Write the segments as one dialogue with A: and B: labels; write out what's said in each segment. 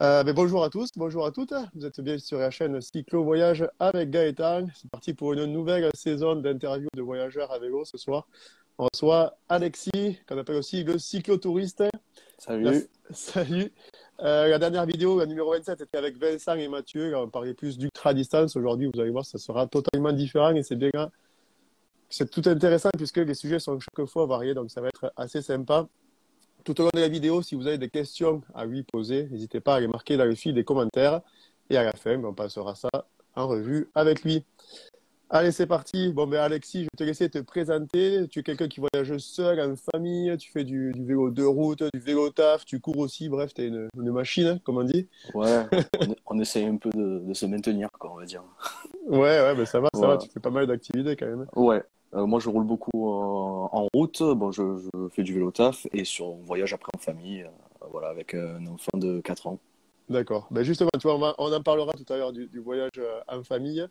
A: Mais bonjour à tous, bonjour à toutes. Vous êtes bien sur la chaîne Cyclo Voyage avec Gaëtan. C'est parti pour une nouvelle saison d'interviews de voyageurs à vélo ce soir. On reçoit Alexis, qu'on appelle aussi le cyclotouriste. La-
B: Salut.
A: Salut. La dernière vidéo, la numéro 27, était avec Vincent et Mathieu. Là, on parlait plus d'ultra-distance. Aujourd'hui, vous allez voir, ça sera totalement différent et c'est bien là. C'est tout intéressant puisque les sujets sont chaque fois variés, donc ça va être assez sympa. Tout au long de la vidéo, si vous avez des questions à lui poser, n'hésitez pas à les marquer dans le fil des commentaires. Et à la fin, on passera ça en revue avec lui. Allez, c'est parti. Bon, ben Alexis, je vais te laisser te présenter. Tu es quelqu'un qui voyage seul, en famille, tu fais du vélo de route, du vélo taf, tu cours aussi, bref, tu es une machine, hein, comme on dit.
B: Ouais, on essaye un peu de se maintenir, quoi, on va dire.
A: Ouais, ouais, ben ça va,
B: Voilà.
A: tu fais pas mal d'activités quand même.
B: Ouais. Moi, je roule beaucoup en route. Bon, je fais du vélo taf et on voyage après en famille, voilà, avec un enfant de 4 ans.
A: D'accord. Ben justement, tu vois, on en parlera tout à l'heure du voyage en famille.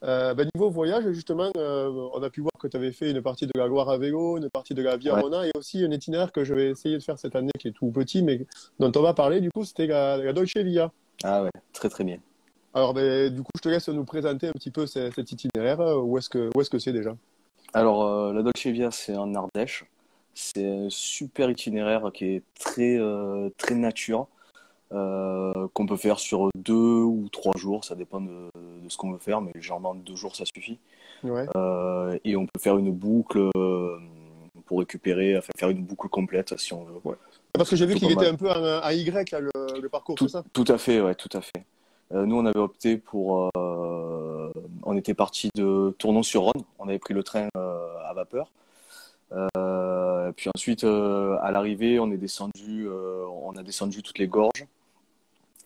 A: Niveau voyage, justement, on a pu voir que tu avais fait une partie de la Loire à vélo, une partie de la Via
B: Ouais.
A: Rona et aussi un itinéraire que je vais essayer de faire cette année qui est tout petit, mais dont on va parler, du coup, c'était la Dolce Via.
B: Ah ouais, très très bien.
A: Alors, ben, du coup, je te laisse nous présenter un petit peu cet itinéraire. Où est-ce que c'est déjà?
B: Alors, la Dolce Via, c'est en Ardèche. C'est un super itinéraire qui est très nature, qu'on peut faire sur 2 ou 3 jours, ça dépend de ce qu'on veut faire, mais généralement 2 jours, ça suffit.
A: Ouais.
B: Et on peut faire une boucle pour récupérer, enfin faire une boucle complète si on veut.
A: Ouais.
B: Donc
A: Parce que
B: c'est
A: j'ai vu
B: plutôt
A: qu'il
B: pas
A: était
B: mal.
A: un peu en Y, là, le parcours, c'est
B: Tout,
A: ça?
B: tout à fait, ouais, tout à fait. Nous, on avait opté pour, on était parti de Tournon-sur-Rhône. On avait pris le train à vapeur. Puis ensuite, à l'arrivée, on a descendu toutes les gorges.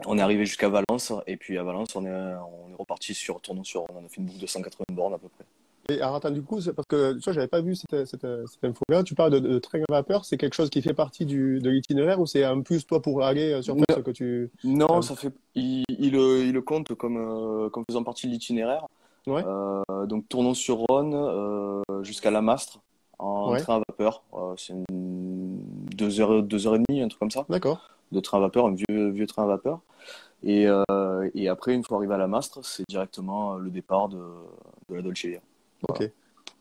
B: On est arrivé jusqu'à Valence, et puis à Valence, on est reparti sur Tournon-sur-Rhône. On a fait une boucle de 180 bornes à peu près.
A: Et alors, attends, du coup, c'est parce que tu vois, j'avais pas vu cette info-là. Tu parles de train à vapeur, c'est quelque chose qui fait partie de l'itinéraire ou c'est en plus, toi, pour aller sur place que tu.
B: Non,
A: euh,
B: il le compte comme faisant partie de l'itinéraire.
A: Ouais,
B: Donc Tournon-sur-Rhône jusqu'à Lamastre en
A: ouais,
B: train à vapeur. C'est 2 heures et demie, un truc comme ça,
A: d'accord.
B: de train à vapeur, un vieux train à vapeur. Et après, une fois arrivé à Lamastre, c'est directement le départ de la Dolce Via.
A: Ok.
B: Voilà.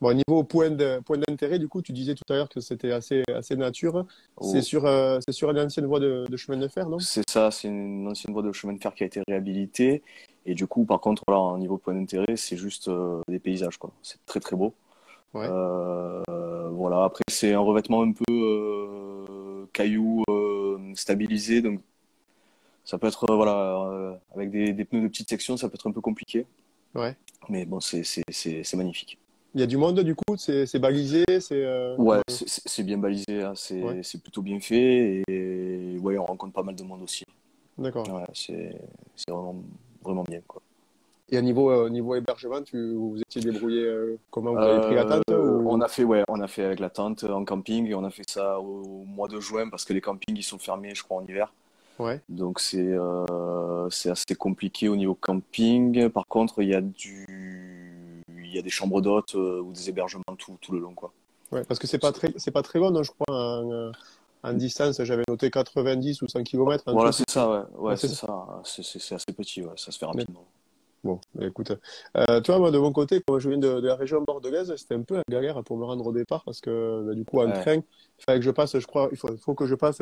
A: Bon, niveau point d'intérêt, du coup, tu disais tout à l'heure que c'était assez nature.
B: Oh,
A: C'est sur une ancienne voie de chemin de fer, non?
B: c'est ça, c'est une ancienne voie de chemin de fer qui a été réhabilitée. Et du coup, par contre, là, en niveau point d'intérêt, c'est juste des paysages, quoi. C'est très très beau.
A: Ouais.
B: Voilà, après c'est un revêtement un peu caillou stabilisé, donc ça peut être voilà avec des pneus de petite section, ça peut être un peu compliqué,
A: Ouais.
B: mais bon c'est magnifique.
A: Il y a du monde, du coup, c'est balisé,
B: Ouais,
A: comment.
B: c'est bien balisé, hein,
A: Ouais,
B: c'est plutôt bien fait et ouais on rencontre pas mal de monde aussi.
A: d'accord.
B: Ouais, c'est vraiment bien quoi.
A: Et à niveau hébergement, vous vous étiez débrouillé comment? Vous avez pris la tente
B: On
A: ou.
B: a fait on a fait avec la tente en camping et on a fait ça au mois de juin parce que les campings ils sont fermés je crois en hiver.
A: Ouais.
B: Donc c'est assez compliqué au niveau camping. Par contre, il y a des chambres d'hôtes ou des hébergements tout le long quoi.
A: Ouais, parce que
B: C'est-
A: c'est pas très loin, non, je crois, en distance, j'avais noté 90 ou 100 kilomètres, un
B: Voilà,
A: truc où.
B: c'est ça, ouais,
A: Ouais,
B: ouais,
A: c'est
B: c'est
A: ça.
B: ça. C'est assez petit, ouais, ça se fait
A: Mais-
B: rapidement.
A: Bon, bah, écoute, tu vois, moi, de mon côté, quand je viens de la région bordelaise, c'était un peu la galère pour me rendre au départ parce que, bah, du coup, en
B: Ouais,
A: train, il fallait que je passe, je crois, il faut que je passe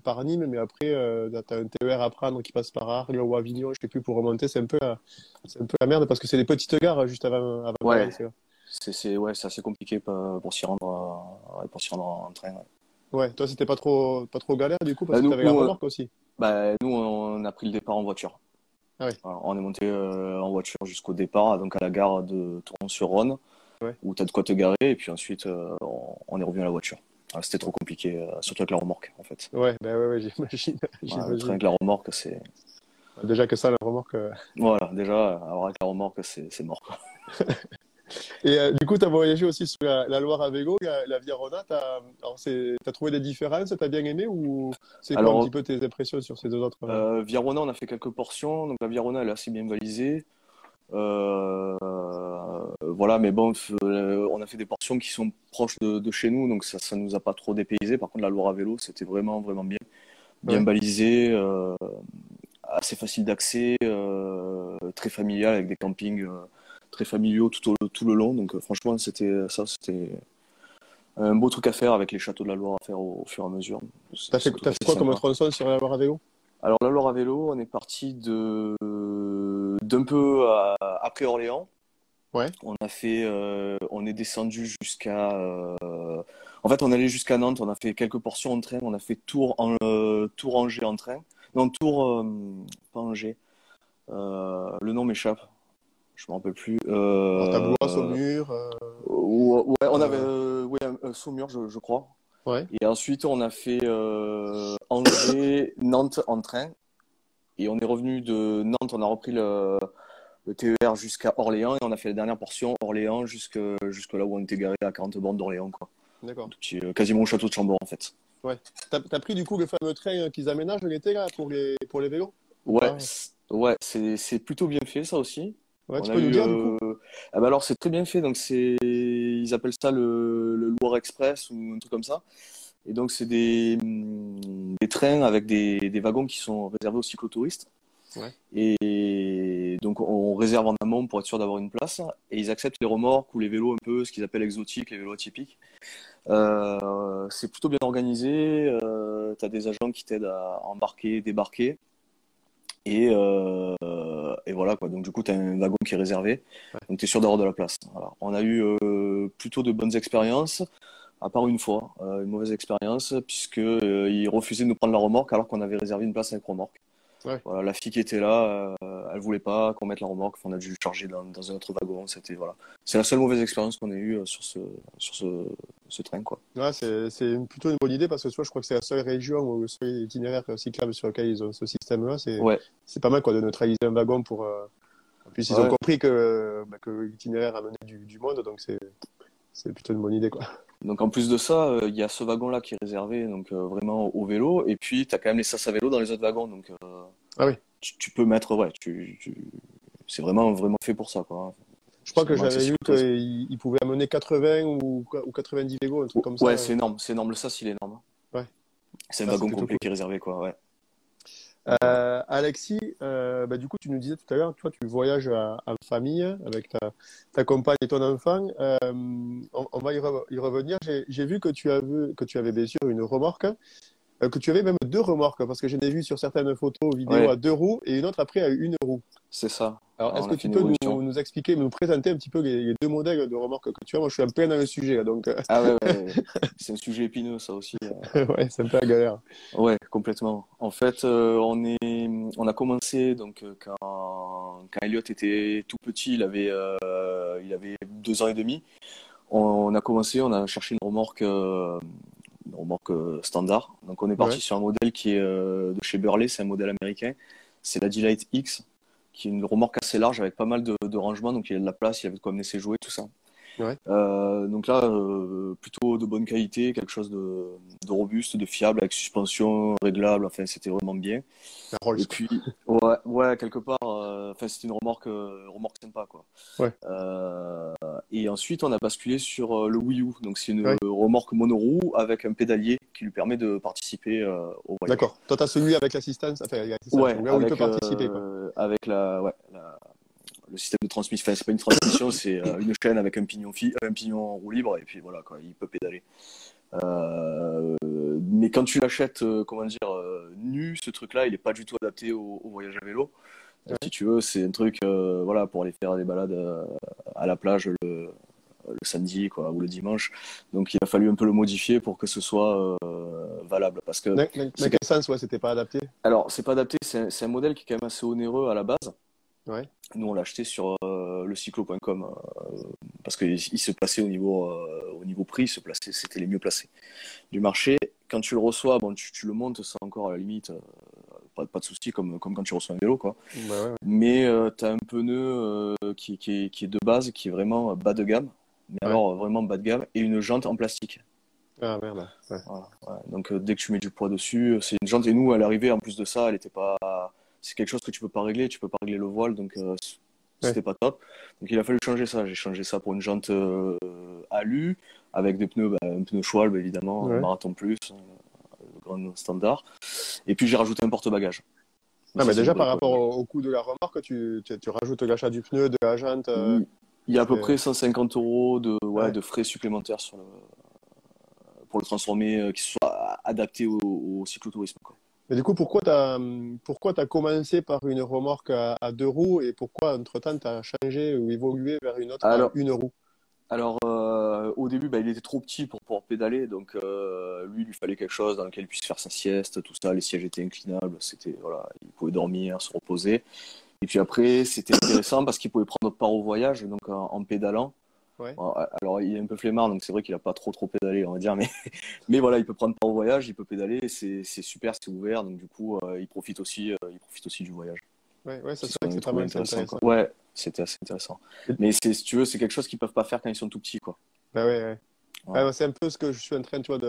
A: par Nîmes, mais après, tu as un TER à prendre qui passe par Arles ou Avignon, je sais plus, pour remonter, c'est un peu la merde parce que c'est des petites gares juste avant
B: ouais,
A: Valence, là.
B: ouais, c'est assez compliqué pour s'y rendre, ouais, pour s'y rendre en train. Ouais.
A: Ouais, toi, c'était pas trop galère, du coup, parce que tu
B: Nous,
A: avais la
B: nous,
A: remorque aussi.
B: nous, on a pris le départ en voiture.
A: Ah ouais,
B: Voilà, on est monté en voiture jusqu'au départ, donc à la gare de Tournon-sur-Rhône,
A: ouais.
B: où tu as de quoi te garer, et puis ensuite on est revenu à la voiture. Ah, c'était trop compliqué, surtout avec la remorque en fait.
A: Ouais, ben ouais, ouais, j'imagine,
B: Voilà, le train
A: j'imagine.
B: avec la remorque, c'est.
A: Déjà que ça, la remorque.
B: Voilà, déjà, avoir avec la remorque, c'est mort, quoi.
A: Et du coup, tu as voyagé aussi sur la Loire à vélo, la Via Rona. Alors, t'as trouvé des différences, t'as bien aimé ou c'est quoi un petit
B: Alors,
A: peu tes impressions sur ces deux autres?
B: Virona, on a fait quelques portions, donc la Virona, elle est assez bien balisée. Voilà, mais bon, on a fait des portions qui sont proches de chez nous, donc ça nous a pas trop dépaysé. Par contre, la Loire à vélo, c'était vraiment, vraiment bien
A: Ouais,
B: balisé. assez facile d'accès, très familial avec des campings très familiaux tout le long. Donc franchement, c'était un beau truc à faire avec les châteaux de la Loire à faire au fur et à mesure. C'est tout
A: T'as
B: à
A: fait
B: fait
A: quoi comme
B: sympa.
A: tronçon sur la Loire à vélo?
B: Alors la Loire à vélo, on est parti d'un peu après Orléans.
A: Ouais.
B: On est descendu en fait, on allait jusqu'à Nantes. On a fait quelques portions en train. On a fait Tours Angers en train. Non, pas Angers. Le nom m'échappe. Je me rappelle plus.
A: Alors, t'as Blois, Saumur.
B: Ouais, on avait
A: Euh,
B: ouais, Saumur, je crois.
A: ouais.
B: Et ensuite, on a fait Angers, Nantes en train. Et on est revenu de Nantes. On a repris le TER jusqu'à Orléans et on a fait la dernière portion Orléans jusque là où on était garé à 40 bornes d'Orléans, quoi.
A: D'accord.
B: Donc, quasiment au château de Chambord en fait.
A: Ouais. T'as pris du coup le fameux train qu'ils aménagent l'été là pour les vélos? Ou
B: Ouais,
A: pas?
B: c'est plutôt bien fait ça aussi.
A: Ouais, tu
B: On a
A: peux nous
B: eu
A: dire du coup?
B: ah bah alors c'est très bien fait, donc ils appellent ça le Loire Express ou un truc comme ça. Et donc c'est des trains avec des wagons qui sont réservés aux cyclotouristes.
A: Ouais.
B: Et donc on réserve en amont pour être sûr d'avoir une place. Et ils acceptent les remorques ou les vélos un peu, ce qu'ils appellent exotiques, les vélos atypiques. C'est plutôt bien organisé. Tu as des agents qui t'aident à embarquer, débarquer. Et voilà quoi. Donc du coup, tu as un wagon qui est réservé.
A: Ouais.
B: Donc tu es sûr d'avoir de la place. Voilà. On a eu plutôt de bonnes expériences, à part une fois, une mauvaise expérience, puisque ils refusaient de nous prendre la remorque alors qu'on avait réservé une place avec remorque.
A: Ouais.
B: Voilà, la fille qui était là, elle voulait pas qu'on mette la remorque, on a dû charger dans un autre wagon. C'était voilà, c'est la seule mauvaise expérience qu'on a eue sur ce train quoi.
A: Ouais, plutôt une bonne idée parce que tu vois, je crois que c'est la seule région ou le seul itinéraire cyclable sur lequel ils ont ce système-là.
B: Ouais,
A: C'est pas mal quoi de neutraliser un wagon pour. En plus, ils ont
B: ouais.
A: compris que l'itinéraire amenait du monde, donc c'est plutôt une bonne idée quoi.
B: Donc en plus de ça, il y a ce wagon-là qui est réservé donc vraiment au vélo, et puis tu as quand même les sas à vélo dans les autres wagons, donc
A: Ah oui.
B: tu peux mettre, ouais, c'est vraiment vraiment fait pour ça quoi.
A: Je crois
B: C'est
A: que
B: vraiment
A: j'avais
B: accessible
A: vu
B: à tout le monde.
A: qu'ils pouvaient amener 80 ou 90 vélos, un truc comme ça.
B: Ouais, c'est énorme, le sas il est énorme.
A: Ouais,
B: C'est un
A: ah, c'est
B: wagon
A: plutôt
B: complet
A: cool.
B: qui est réservé quoi, ouais. Ouais, ouais.
A: Alexis, bah, du coup, tu nous disais tout à l'heure, toi, tu voyages en famille avec ta compagne et ton enfant. On va y revenir. J'ai vu que tu avais bien sûr une remorque, que tu avais même deux remorques, parce que j'ai vu sur certaines photos, vidéos
B: Ouais,
A: à deux roues et une autre après à une roue.
B: c'est ça.
A: Alors, est-ce
B: On
A: que
B: a
A: tu
B: fait une
A: peux
B: évolution.
A: nous expliquer, nous présenter un petit peu les deux modèles de remorques que tu as? Moi, je suis en plein dans le sujet, là, donc
B: Ah ouais, ouais. C'est un sujet épineux, ça aussi.
A: ouais, c'est un peu la galère.
B: Ouais, complètement. En fait, on a commencé donc quand Elliot était tout petit, il avait 2 ans et demi. On a commencé, on a cherché une remorque standard. Donc on est
A: Ouais,
B: parti sur un modèle qui est de chez Burley, c'est un modèle américain. C'est la Delight X, qui est une remorque assez large avec pas mal de rangements, donc il y a de la place, il y avait de quoi amener ses jouets, tout ça.
A: ouais.
B: Donc là, plutôt de bonne qualité, quelque chose de robuste, de fiable, avec suspension réglable. Enfin, c'était vraiment bien.
A: La Rolls,
B: Et
A: quoi.
B: puis, ouais, ouais, quelque part, enfin, c'était une remorque sympa, quoi.
A: Ouais,
B: Euh, et ensuite, on a basculé sur le Wii U. Donc, c'est une
A: ouais.
B: remorque monoroue avec un pédalier qui lui permet de participer au voyage.
A: D'accord. Toi, tu as celui avec l'assistance, enfin, l'assistance,
B: Ouais,
A: là où il peut participer, quoi.
B: avec le système de transmission. Enfin, c'est pas une transmission, c'est une chaîne avec un pignon en roue libre, et puis voilà, quoi, il peut pédaler. Mais quand tu l'achètes, comment dire, nu, ce truc-là, il est pas du tout adapté au voyage à vélo. Si
A: Ouais.
B: tu veux, c'est un truc, voilà, pour aller faire des balades à la plage le samedi, quoi, ou le dimanche. Donc, il a fallu un peu le modifier pour que ce soit valable, parce que
A: Dans
B: c'est
A: quel sens, ouais, c'était pas adapté?
B: alors, c'est pas adapté, c'est un modèle qui est quand même assez onéreux à la base.
A: Ouais.
B: Nous, on l'a acheté sur le cyclo.com parce qu'il se plaçait au niveau prix, c'était les mieux placés du marché. Quand tu le reçois, bon, tu le montes, c'est encore à la limite, pas de souci, comme quand tu reçois un vélo, quoi.
A: Bah ouais, ouais.
B: Mais tu as un pneu qui est de base, qui est vraiment bas de gamme, mais
A: Ouais.
B: alors vraiment bas de gamme, et une jante en plastique.
A: Ah merde. Ouais.
B: Voilà, ouais. Donc dès que tu mets du poids dessus, c'est une jante. Et nous, à l'arrivée, en plus de ça, elle était pas. C'est quelque chose que tu peux pas régler. Tu peux pas régler le voile, donc
A: Ouais.
B: c'était pas top. Donc il a fallu changer ça. J'ai changé ça pour une jante alu avec des pneus, un pneu Schwalbe évidemment, un
A: Ouais.
B: Marathon Plus, le grand standard. Et puis j'ai rajouté un porte-bagages.
A: Non,
B: Ça,
A: mais
B: c'est une
A: déjà,
B: vraie
A: par rapport
B: économie.
A: au coût de la remorque, tu rajoutes l'achat du pneu, de la jante.
B: Il y a à peu
A: C'est-
B: près 150 euros
A: ouais.
B: de frais supplémentaires pour le transformer, qui soit adapté au cyclotourisme, quoi.
A: Mais du coup, pourquoi t'as commencé par une remorque à deux roues et pourquoi, entre-temps, tu as changé ou évolué vers une autre à
B: Alors,
A: une roue?
B: au début, bah, il était trop petit pour pouvoir pédaler, donc lui, il lui fallait quelque chose dans lequel il puisse faire sa sieste, tout ça. Les sièges étaient inclinables, c'était voilà, il pouvait dormir, se reposer. Et puis après, c'était intéressant parce qu'il pouvait prendre part au voyage, donc en pédalant.
A: Ouais.
B: Bon, alors, il est un peu flemmard, donc c'est vrai qu'il a pas trop pédalé, on va dire, mais mais voilà, il peut prendre part au voyage, il peut pédaler, et c'est super, c'est ouvert, donc du coup, il profite aussi du voyage.
A: Ouais, ouais, ça
B: C'est
A: c'est
B: ce
A: vrai
B: qu'on
A: que
B: avait
A: c'est pas
B: trouvé
A: mal, c'est
B: intéressant,
A: intéressant.
B: quoi. Ouais, c'était assez intéressant.
A: Et-
B: Mais si tu veux, c'est quelque chose qu'ils peuvent pas faire quand ils sont tout petits, quoi.
A: Bah ouais, ouais. Ouais,
B: Voilà.
A: bah, c'est un peu ce que je suis en train, tu vois,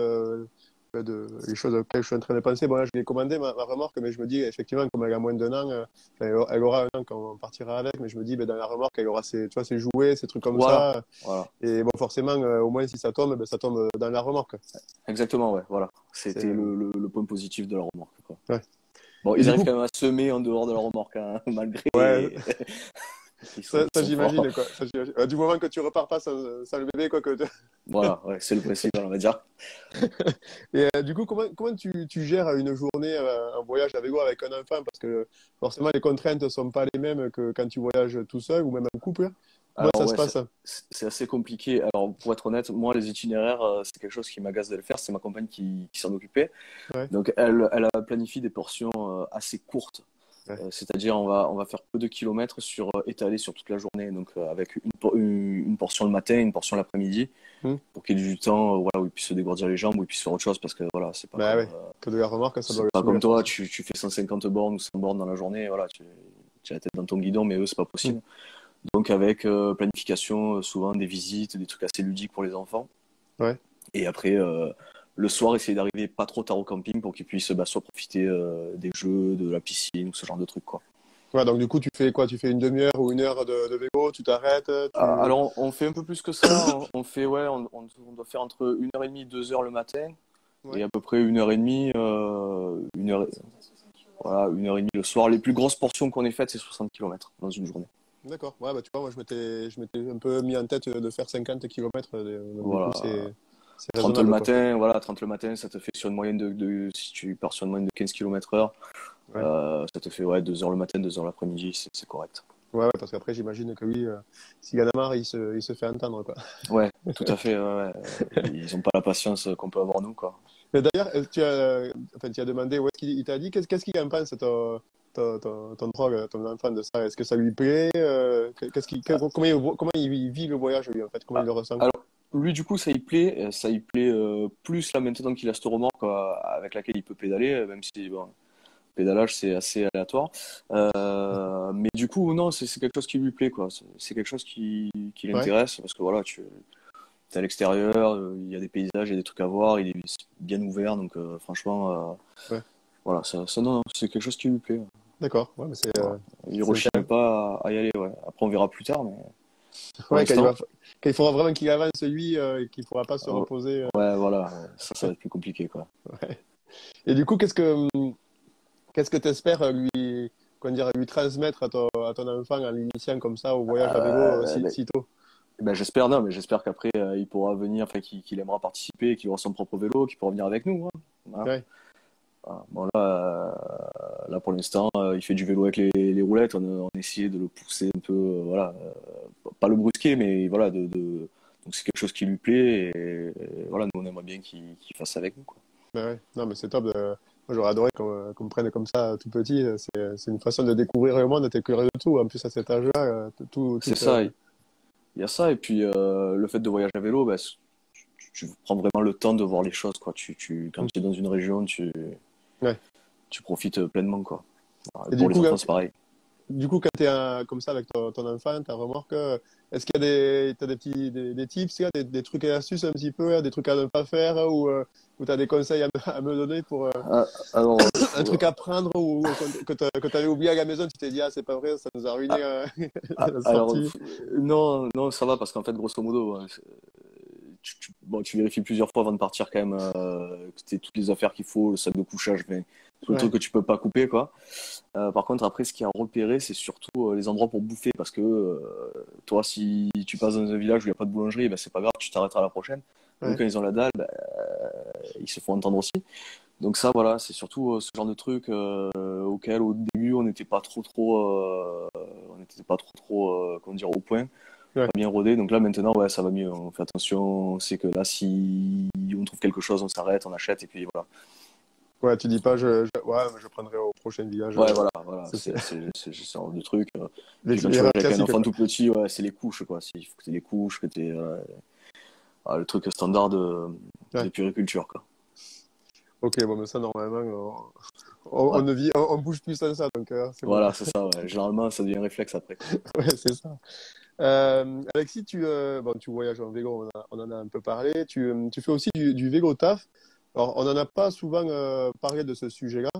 A: les choses auxquelles je suis en train de penser. Bon, là, je l'ai commandé, ma remorque, mais je me dis, effectivement, comme elle a moins d'un an, elle aura un an quand on partira avec, mais je me dis, ben, dans la remorque, elle aura ses, tu vois, ses jouets, ces trucs comme
B: Voilà,
A: ça.
B: voilà.
A: Et bon, forcément, au moins, si ça tombe, ben, ça tombe dans la remorque.
B: Exactement, ouais, voilà.
A: C'est,
B: C'était le point positif de la remorque, quoi.
A: ouais.
B: Bon,
A: Et
B: ils
A: du
B: arrivent
A: coup,
B: quand même à semer en dehors de la remorque, hein,
A: ouais,
B: malgré.
A: ça,
B: Ils sont forts.
A: j'imagine, quoi. Ça, j'imagine. Du moment que tu repars pas sans le bébé, quoi, que
B: Voilà, ouais, c'est le principal, on va dire.
A: Et du coup, comment tu gères une journée, un voyage à vélo avec un enfant? Parce que forcément, les contraintes ne sont pas les mêmes que quand tu voyages tout seul ou même en couple. Comment
B: Alors
A: ça se
B: ouais,
A: passe?
B: c'est assez compliqué. Alors pour être honnête, moi les itinéraires, c'est quelque chose qui m'agace de le faire. C'est ma compagne qui s'en occupait.
A: Ouais,
B: Donc elle a planifié des portions assez courtes.
A: ouais.
B: C'est-à-dire on va faire peu de kilomètres étalés sur toute la journée. Donc avec une portion le matin, une portion l'après-midi,
A: Hmm.
B: pour qu'il ait du temps, voilà, où il puisse se dégourdir les jambes, où il puisse faire autre chose. Parce que voilà,
A: Bah ouais, que de la remorque, ça doit
B: c'est
A: le
B: pas
A: saouler,
B: comme
A: je pense.
B: toi, tu fais 150 bornes ou 100 bornes dans la journée, voilà, tu as la tête dans ton guidon, mais eux c'est pas
A: Hmm.
B: possible. Donc avec planification, souvent des visites, des trucs assez ludiques pour les enfants.
A: Ouais.
B: Et après, le soir, essayer d'arriver pas trop tard au camping pour qu'ils puissent bah, soit profiter des jeux, de la piscine ou ce genre de trucs, quoi.
A: Ouais, donc du coup, tu fais quoi? Tu fais une demi-heure ou une heure de vélo, tu t'arrêtes, tu...
B: Alors, on fait un peu plus que ça. On fait, ouais, on doit faire entre 1h30 2h le matin et
A: Ouais,
B: à peu près 1h30, voilà, 1h30 le soir. Les plus grosses portions qu'on ait faites, c'est 60 km dans une journée.
A: d'accord. Ouais, bah tu vois, moi, je m'étais un peu mis en tête de faire 50 km, donc du coup,
B: Voilà.
A: c'est
B: 30 le
A: raisonnable, quoi.
B: matin, voilà, 30 le matin, ça te fait sur une moyenne si tu pars sur une moyenne de 15 km heure,
A: Ouais.
B: ça te fait ouais, 2 heures le matin, 2 heures l'après-midi, c'est correct.
A: Ouais, ouais, parce qu'après, j'imagine que lui, s'il y en a marre, il se fait entendre, quoi.
B: Ouais, tout à fait, ouais, ouais. Ils ont pas la patience qu'on peut avoir nous, quoi.
A: Mais d'ailleurs, enfin, tu as demandé où est-ce qu'il t'a dit, qu'est-ce qu'il en pense, ton prog, ton enfant de ça? Est-ce que ça lui plaît? Comment il vit le voyage, lui, en fait? Comment il
B: Ah,
A: le ressent?
B: alors, lui, du coup, ça y plaît plus là maintenant qu'il a cette remorque avec laquelle il peut pédaler, même si bon, le pédalage c'est assez aléatoire. Mais du coup, non, c'est quelque chose qui lui plaît, quoi. C'est quelque chose qui
A: Ouais,
B: l'intéresse parce que voilà, tu es à l'extérieur, il y a des paysages, il y a des trucs à voir, il est bien ouvert, donc franchement,
A: ouais,
B: voilà, non, c'est quelque chose qui lui plaît.
A: d'accord. Ouais, mais
B: Voilà. Il
A: c'est
B: rechigne
A: intéressant.
B: pas à y aller, ouais. Après, on verra plus tard, mais pour
A: Ouais,
B: l'instant,
A: quand il faudra vraiment qu'il avance, lui, et qu'il ne pourra pas se
B: euh,
A: reposer.
B: ouais, voilà, ça va être plus compliqué, quoi.
A: Ouais. Et du coup, qu'est-ce que tu espères lui, comment dire, lui transmettre à ton enfant en l'initiant comme ça au voyage à vélo
B: Ben,
A: si tôt?
B: ben, j'espère, non, mais j'espère qu'après, il pourra venir, enfin, qu'il aimera participer, qu'il aura son propre vélo, qu'il pourra venir avec nous, hein. Voilà.
A: Ouais,
B: Voilà. Bon, là, pour l'instant, il fait du vélo avec les roulettes. On a essayé de le pousser un peu, voilà, pas le brusquer, mais voilà, donc c'est quelque chose qui lui plaît et voilà, nous on aimerait bien qu'il fasse ça avec nous, quoi.
A: bah ouais. Non, mais c'est top. Moi, j'aurais adoré qu'on me prenne comme ça tout petit. C'est une façon de découvrir le monde. T'es curieux de tout. En plus, à cet âge-là,
B: C'est ça, il y a ça, et puis le fait de voyager à vélo, bah, tu prends vraiment le temps de voir les choses, quoi. Quand tu es dans une région,
A: ouais.
B: tu profites pleinement, quoi.
A: Et
B: Pour les enfants, c'est pareil.
A: du coup, quand tu es comme ça avec ton enfant, ta remorque, est-ce qu'il y a t'as des tips, il y a des trucs et astuces un petit peu, des trucs à ne pas faire ou tu as des conseils à me donner pour
B: Ah, alors,
A: un truc à prendre ou que tu avais oublié à la maison, tu t'es dit, ah, c'est pas vrai, ça nous a ruiné la
B: alors,
A: sortie.
B: non, non, ça va parce qu'en fait, grosso modo, bon, tu vérifies plusieurs fois avant de partir quand même que tu toutes les affaires qu'il faut, le sac de couchage, mais tout le truc que tu peux pas couper, quoi. Par contre, après, ce qui a repéré, c'est surtout les endroits pour bouffer, parce que toi, si tu passes dans un village où il n'y a pas de boulangerie, ben, c'est pas grave, tu t'arrêteras à la prochaine. Eux,
A: Ouais.
B: quand ils ont la dalle, ben, ils se font entendre aussi. Donc ça, voilà, c'est surtout ce genre de truc auquel, au début, on n'était pas trop, comment dire, au point,
A: Ouais.
B: pas bien rodé. Donc là, maintenant, ouais, ça va mieux. On fait attention, on sait que là, si on trouve quelque chose, on s'arrête, on achète, et puis voilà.
A: Ouais, tu dis pas, ouais, mais je prendrai au prochain village.
B: Ouais, voilà,
A: Ça, c'est
B: c'est ce genre de truc.
A: les,
B: Puis quand tu
A: les
B: voyages
A: rêves
B: avec un
A: classiques,
B: enfant
A: quoi.
B: tout petit, ouais, c'est les couches, quoi. Il faut que tu aies les couches, que tu aies le truc standard de
A: Ouais.
B: puriculture, quoi.
A: Ok, bon, mais ça, normalement, on
B: Ouais,
A: ne vit, on bouge plus sans ça, donc c'est bon.
B: voilà, c'est ça, ouais. Généralement, ça devient un réflexe après, quoi.
A: Ouais, c'est ça. Alexis, bon, tu voyages en vélo, on en a un peu parlé. Tu fais aussi du vélo taf. Alors, on n'en a pas souvent parlé de ce sujet-là.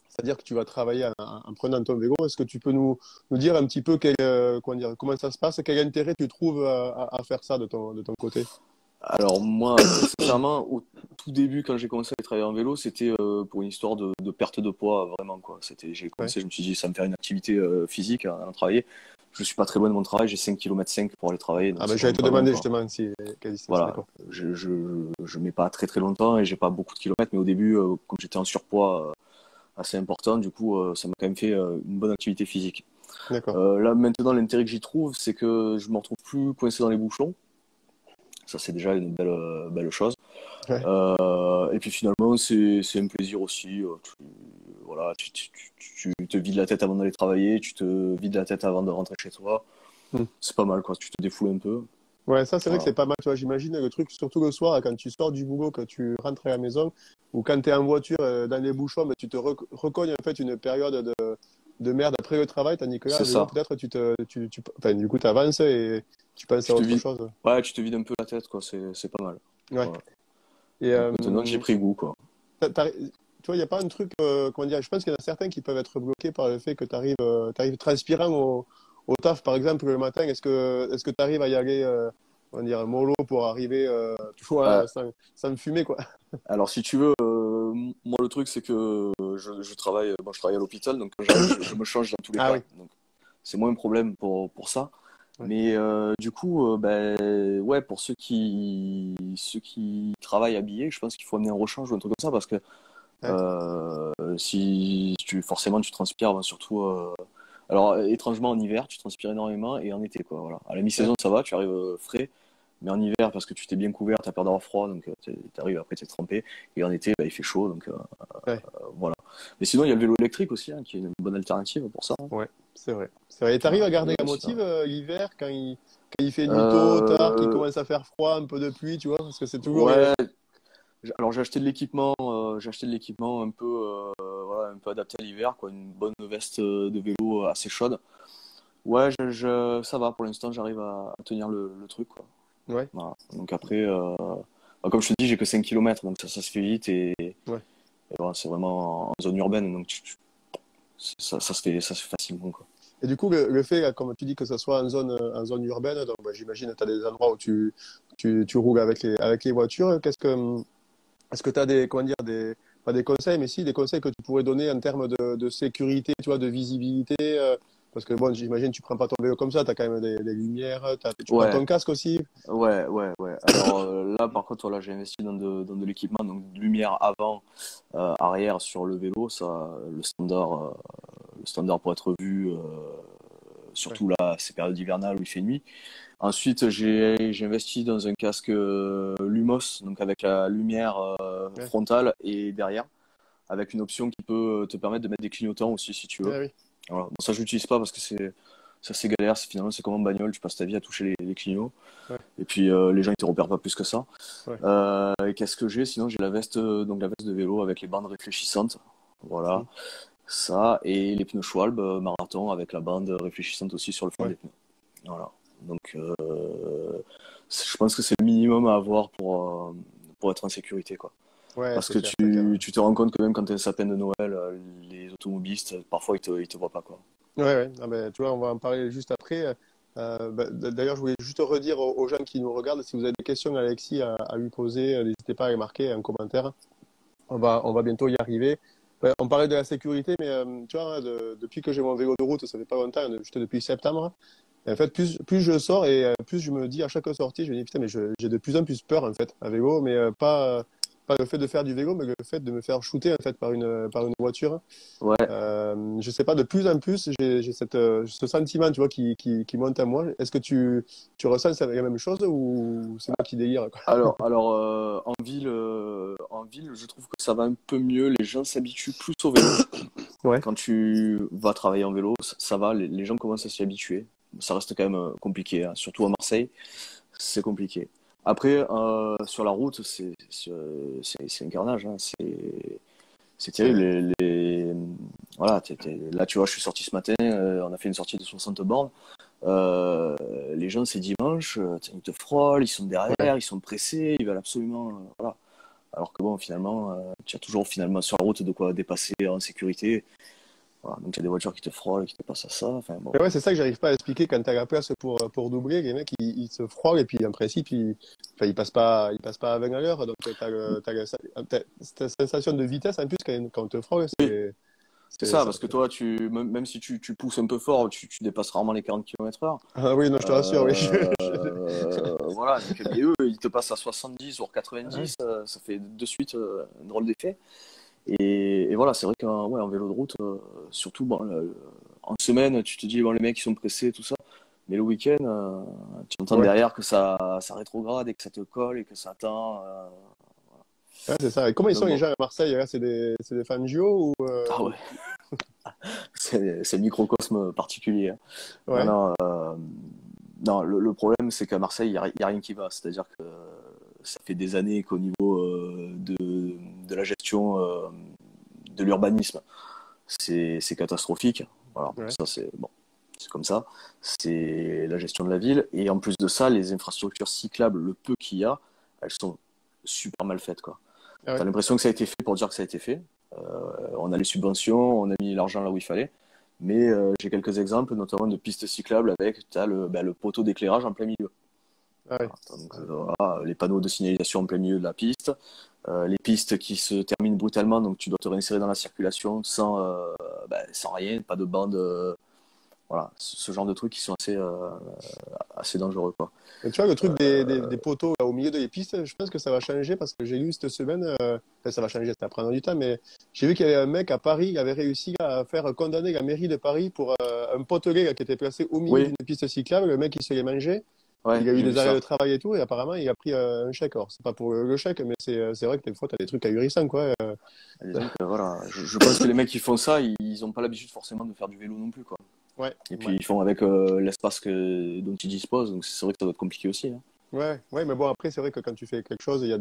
A: C'est-à-dire que tu vas travailler en prenant ton vélo. Est-ce que tu peux nous dire un petit peu comment ça se passe? Quel intérêt tu trouves à faire ça de ton côté?
B: Alors moi, très sincèrement, au tout début, quand j'ai commencé à travailler en vélo, c'était pour une histoire de perte de poids, vraiment, quoi. J'ai
A: Ouais.
B: commencé, je me suis dit, ça me faire une activité physique à travailler. Je suis pas très loin de mon travail, j'ai 5 km pour aller travailler,
A: Ah
B: donc
A: ben,
B: c'est
A: j'allais
B: vraiment
A: te
B: pas loin,
A: demander
B: quoi.
A: justement quelle distance.
B: Voilà,
A: D'accord.
B: je mets pas très très longtemps et j'ai pas beaucoup de kilomètres, mais au début, comme j'étais en surpoids assez important, du coup, ça m'a quand même fait une bonne activité physique.
A: D'accord.
B: Là, maintenant, l'intérêt que j'y trouve, c'est que je me retrouve plus coincé dans les bouchons. Ça, c'est déjà une belle chose.
A: Ouais.
B: Et puis finalement, c'est un plaisir aussi. Voilà, tu te vides la tête avant d'aller travailler, tu te vides la tête avant de rentrer chez toi.
A: Hmm.
B: C'est pas mal, quoi. Tu te défoules un peu.
A: Ouais, ça, c'est vrai que
B: Voilà.
A: c'est pas mal. Tu vois, j'imagine le truc, surtout le soir, quand tu sors du boulot, que tu rentres à la maison, ou quand tu es en voiture dans les bouchons, mais tu te recognes en fait une période de merde après le travail, tandis que là,
B: C'est
A: à vélo,
B: ça.
A: peut-être, enfin, du coup, tu avances et tu penses
B: Tu
A: à
B: te
A: autre
B: vides,
A: chose.
B: ouais, tu te vides un peu la tête, quoi. C'est pas mal.
A: Ouais.
B: Voilà.
A: Et
B: Donc maintenant, j'ai pris goût, quoi.
A: tu vois, il n'y a pas un truc, comment dire, je pense qu'il y en a certains qui peuvent être bloqués par le fait que tu arrives transpirant au taf, par exemple, le matin. Est-ce que tu arrives à y aller, comment dire, mollo pour arriver, toujours
B: Ouais.
A: sans me fumer, quoi?
B: Alors, si tu veux, moi, le truc, c'est que je travaille, bon, je travaille à l'hôpital, donc quand j'arrive, je me change dans tous les
A: Ah
B: cas.
A: oui.
B: Donc, c'est moins un problème pour ça.
A: Ouais.
B: Mais du coup, ben, ouais, pour ceux qui travaillent habillés, je pense qu'il faut amener un rechange ou un truc comme ça parce que
A: Ouais.
B: si tu forcément tu transpires, ben, surtout. Alors étrangement en hiver, tu transpires énormément et en été quoi. Voilà. À la
A: Ouais.
B: mi-saison ça va, tu arrives frais, mais en hiver parce que tu t'es bien couvert, t'as peur d'avoir froid, donc t'arrives après t'es trempé. Et en été, ben, il fait chaud, donc
A: Ouais.
B: voilà. Mais sinon il y a le vélo électrique aussi, hein, qui est une bonne alternative pour ça, hein.
A: Ouais. C'est vrai. C'est vrai. Et t'arrives
B: Voilà,
A: à garder la
B: c'est
A: motive l'hiver quand il fait nuit tôt, tard, qu'il
B: Euh,
A: commence à faire froid, un peu de pluie, tu vois, parce que c'est toujours.
B: ouais, alors j'ai acheté de l'équipement un peu, voilà, un peu adapté à l'hiver, quoi, une bonne veste de vélo assez chaude. Ouais, ça va pour l'instant, j'arrive à tenir le truc, quoi.
A: Ouais.
B: Voilà. Donc après, bah, comme je te dis, j'ai que 5 km, donc ça se fait vite et
A: Ouais.
B: voilà, c'est vraiment en zone urbaine, donc ça se fait facilement, quoi.
A: Et du coup, le fait, là, comme tu dis, que ce soit en zone urbaine, donc bah, j'imagine que tu as des endroits où tu roules avec les voitures. Est-ce que tu as des, comment dire, pas des conseils, mais si des conseils que tu pourrais donner en termes de sécurité, tu vois, de visibilité? Parce que bon, j'imagine que tu prends pas ton vélo comme ça, tu as quand même des lumières, tu prends
B: Ouais,
A: ton casque aussi.
B: ouais. Alors là, par contre, voilà, j'ai investi dans de l'équipement, donc de lumière avant, arrière sur le vélo, ça, le standard pour être vu,
A: Ouais,
B: surtout là, ces périodes hivernales où il fait nuit. Ensuite, j'ai investi dans un casque Lumos, donc avec la lumière
A: ouais,
B: frontale et derrière, avec une option qui peut te permettre de mettre des clignotants aussi si tu veux.
A: ouais, oui,
B: Voilà. Bon, ça, je l'utilise pas parce que c'est galère. Finalement, c'est comme en bagnole, tu passes ta vie à toucher les clignots.
A: ouais,
B: Et puis les gens ils te repèrent pas plus que ça.
A: ouais.
B: Et qu'est-ce que j'ai? Sinon, j'ai la veste, donc la veste de vélo avec les bandes réfléchissantes. Voilà,
A: Mm.
B: ça et les pneus Schwalbe marathon avec la bande réfléchissante aussi sur le fond
A: Ouais,
B: des pneus. Voilà. Donc, je pense que c'est le minimum à avoir pour être en sécurité, quoi.
A: ouais,
B: Parce
A: c'est
B: que
A: clair, c'est clair.
B: tu te rends compte que même quand tu as un sapin de Noël, les automobilistes, parfois, ils te voient pas, quoi.
A: Ouais, ouais. Ah ben, tu vois, on va en parler juste après. D'ailleurs, je voulais juste redire aux gens qui nous regardent, si vous avez des questions, Alexis, à lui poser, n'hésitez pas à les marquer en commentaire. On va bientôt y arriver. Ouais, on parlait de la sécurité, mais tu vois, depuis que j'ai mon vélo de route, ça fait pas longtemps, juste depuis septembre. Et en fait, plus je sors et plus je me dis à chaque sortie, je me dis putain, mais j'ai de plus en plus peur en fait à vélo, mais pas le fait de faire du vélo, mais le fait de me faire shooter en fait par une voiture.
B: Ouais.
A: Je sais pas, de plus en plus, j'ai ce sentiment, tu vois, qui monte à moi. Est-ce que tu ressens la même chose ou c'est moi qui délire, quoi?
B: En ville, je trouve que ça va un peu mieux. Les gens s'habituent plus au vélo.
A: Ouais.
B: Quand tu vas travailler en vélo, ça va, les gens commencent à s'y habituer. Ça reste quand même compliqué, hein. Surtout à Marseille, c'est compliqué. Après, sur la route, c'est un carnage, hein. C'est terrible. Voilà, là, tu vois, je suis sorti ce matin, on a fait une sortie de 60 bornes. Les gens, c'est dimanche, ils te frôlent, ils sont
A: Ouais.
B: derrière, ils sont pressés, ils veulent absolument. Voilà. Alors que bon, finalement, tu as toujours finalement sur la route de quoi dépasser en sécurité. Voilà. Donc il y a des voitures qui te frôlent, qui te passent à ça. Enfin bon.
A: Mais ouais, c'est ça que j'arrive pas à expliquer quand t'as la place pour doubler. Les mecs, ils se frôlent et puis en principe, enfin, ils passent pas à 20 à l'heure. Donc cette sensation de vitesse en plus quand on te frôle,
B: Oui, c'est ça,
A: ça.
B: parce que toi, même si tu pousses un peu fort, tu dépasses rarement les 40 km/h.
A: Ah oui, non, je te rassure, oui.
B: Voilà, donc, mais eux, ils te passent à 70 ou
A: Ouais.
B: 90, ça fait de suite un drôle d'effet. Et voilà, c'est vrai qu'en ouais, en vélo de route, surtout bon, en semaine, tu te dis, bon, les mecs, ils sont pressés, tout ça. Mais le week-end, tu entends
A: Ouais.
B: derrière que ça rétrograde et que ça te colle et que ça attend.
A: Ouais, c'est ça. Et comment ils sont
B: Donc
A: les
B: bon,
A: gens à Marseille? Là, c'est des fans duo
B: ah ouais, c'est le microcosme particulier, hein. Non,
A: ouais.
B: non, non, le problème, c'est qu'à Marseille, il y a rien qui va. C'est-à-dire que ça fait des années qu'au niveau de la gestion de l'urbanisme, c'est catastrophique. Voilà, bon,
A: Ouais.
B: ça c'est bon, c'est comme ça. C'est la gestion de la ville. Et en plus de ça, les infrastructures cyclables, le peu qu'il y a, elles sont super mal faites, quoi.
A: Ah
B: T'as
A: ouais.
B: l'impression que ça a été fait pour dire que ça a été fait. On a les subventions, on a mis l'argent là où il fallait. Mais j'ai quelques exemples, notamment de pistes cyclables avec t'as le poteau d'éclairage en plein milieu.
A: Ah ouais.
B: Voilà, donc, voilà, les panneaux de signalisation en plein milieu de la piste, les pistes qui se terminent brutalement, donc tu dois te réinsérer dans la circulation sans rien, pas de bande, voilà, ce genre de trucs qui sont assez dangereux, quoi.
A: Et tu vois, le truc des poteaux là, au milieu des pistes, je pense que ça va changer parce que j'ai lu cette semaine, enfin, ça va changer, ça va prendre du temps, mais j'ai vu qu'il y avait un mec à Paris qui avait réussi à faire condamner la mairie de Paris pour un potelet là, qui était placé au milieu
B: Oui,
A: d'une piste cyclable. Le mec, il se l'est mangé.
B: ouais,
A: Il a eu
B: j'ai vu
A: des arrêts de
B: ça.
A: travail et tout, et apparemment, il a pris un chèque. Alors, c'est pas pour le chèque, mais c'est vrai que des fois, t'as des trucs ahurissants, quoi.
B: Disons que voilà, je pense que les mecs qui font ça, ils n'ont pas l'habitude forcément de faire du vélo non plus, quoi.
A: Ouais,
B: Et puis
A: ouais.
B: ils font avec l'espace dont ils disposent, donc c'est vrai que ça doit être compliqué aussi, hein.
A: Ouais, ouais, mais bon, après, c'est vrai que quand tu fais quelque chose, il y a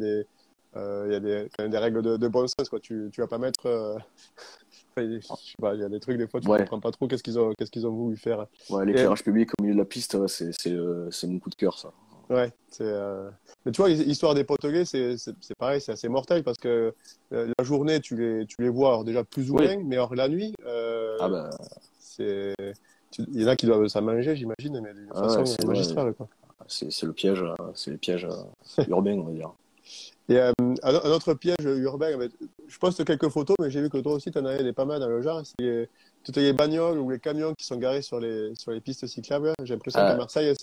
A: quand même des règles de bon sens, quoi. Tu vas pas mettre. Enfin, je sais pas, il y a des trucs, des fois, tu
B: Ouais,
A: comprends pas trop qu'est-ce qu'ils ont voulu faire.
B: ouais,
A: Et,
B: l'éclairage public au milieu de la piste, ouais, c'est mon coup de cœur, ça.
A: ouais, mais tu vois, l'histoire des potelets, c'est pareil, c'est assez mortel parce que la journée, tu les vois, alors déjà plus ou
B: Oui,
A: moins, mais alors la nuit,
B: ah ben,
A: c'est. Il y en a qui doivent s'en manger, j'imagine, mais d'une
B: ah ouais,
A: façon magistrale, quoi.
B: c'est le piège urbain, on va dire.
A: Et un autre piège urbain, je poste quelques photos, mais j'ai vu que toi aussi, tu en avais des pas mal dans le genre. C'est toutes les bagnoles ou les camions qui sont garés sur les pistes cyclables. J'ai l'impression qu'à
B: Euh,
A: Marseille,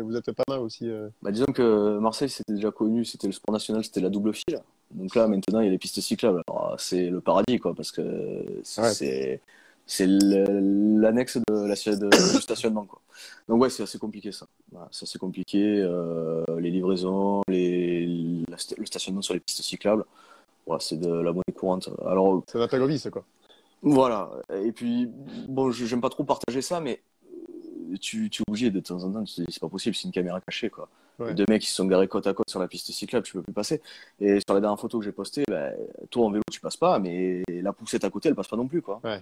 A: vous êtes pas mal aussi.
B: Disons que Marseille, c'était déjà connu, c'était le sport national, c'était la double file. Donc là, maintenant, il y a les pistes cyclables. Alors, c'est le paradis, quoi, parce que
A: Ouais,
B: c'est l'annexe du stationnement, quoi. Donc ouais, c'est assez compliqué, ça. Voilà, c'est assez compliqué. Les livraisons, le stationnement sur les pistes cyclables, voilà, c'est de la monnaie courante. Alors
A: ça m'appelle au vice, quoi.
B: voilà. Et puis, bon, j'aime pas trop partager ça, mais tu es obligé de temps en temps, tu te dis, c'est pas possible, c'est une caméra cachée, quoi. Et
A: Ouais,
B: deux mecs qui se sont garés côte à côte sur la piste cyclable, tu peux plus passer. Et sur la dernière photo que j'ai postée, ben, toi en vélo, tu passes pas, mais la poussette à côté, elle passe pas non plus, quoi.
A: ouais.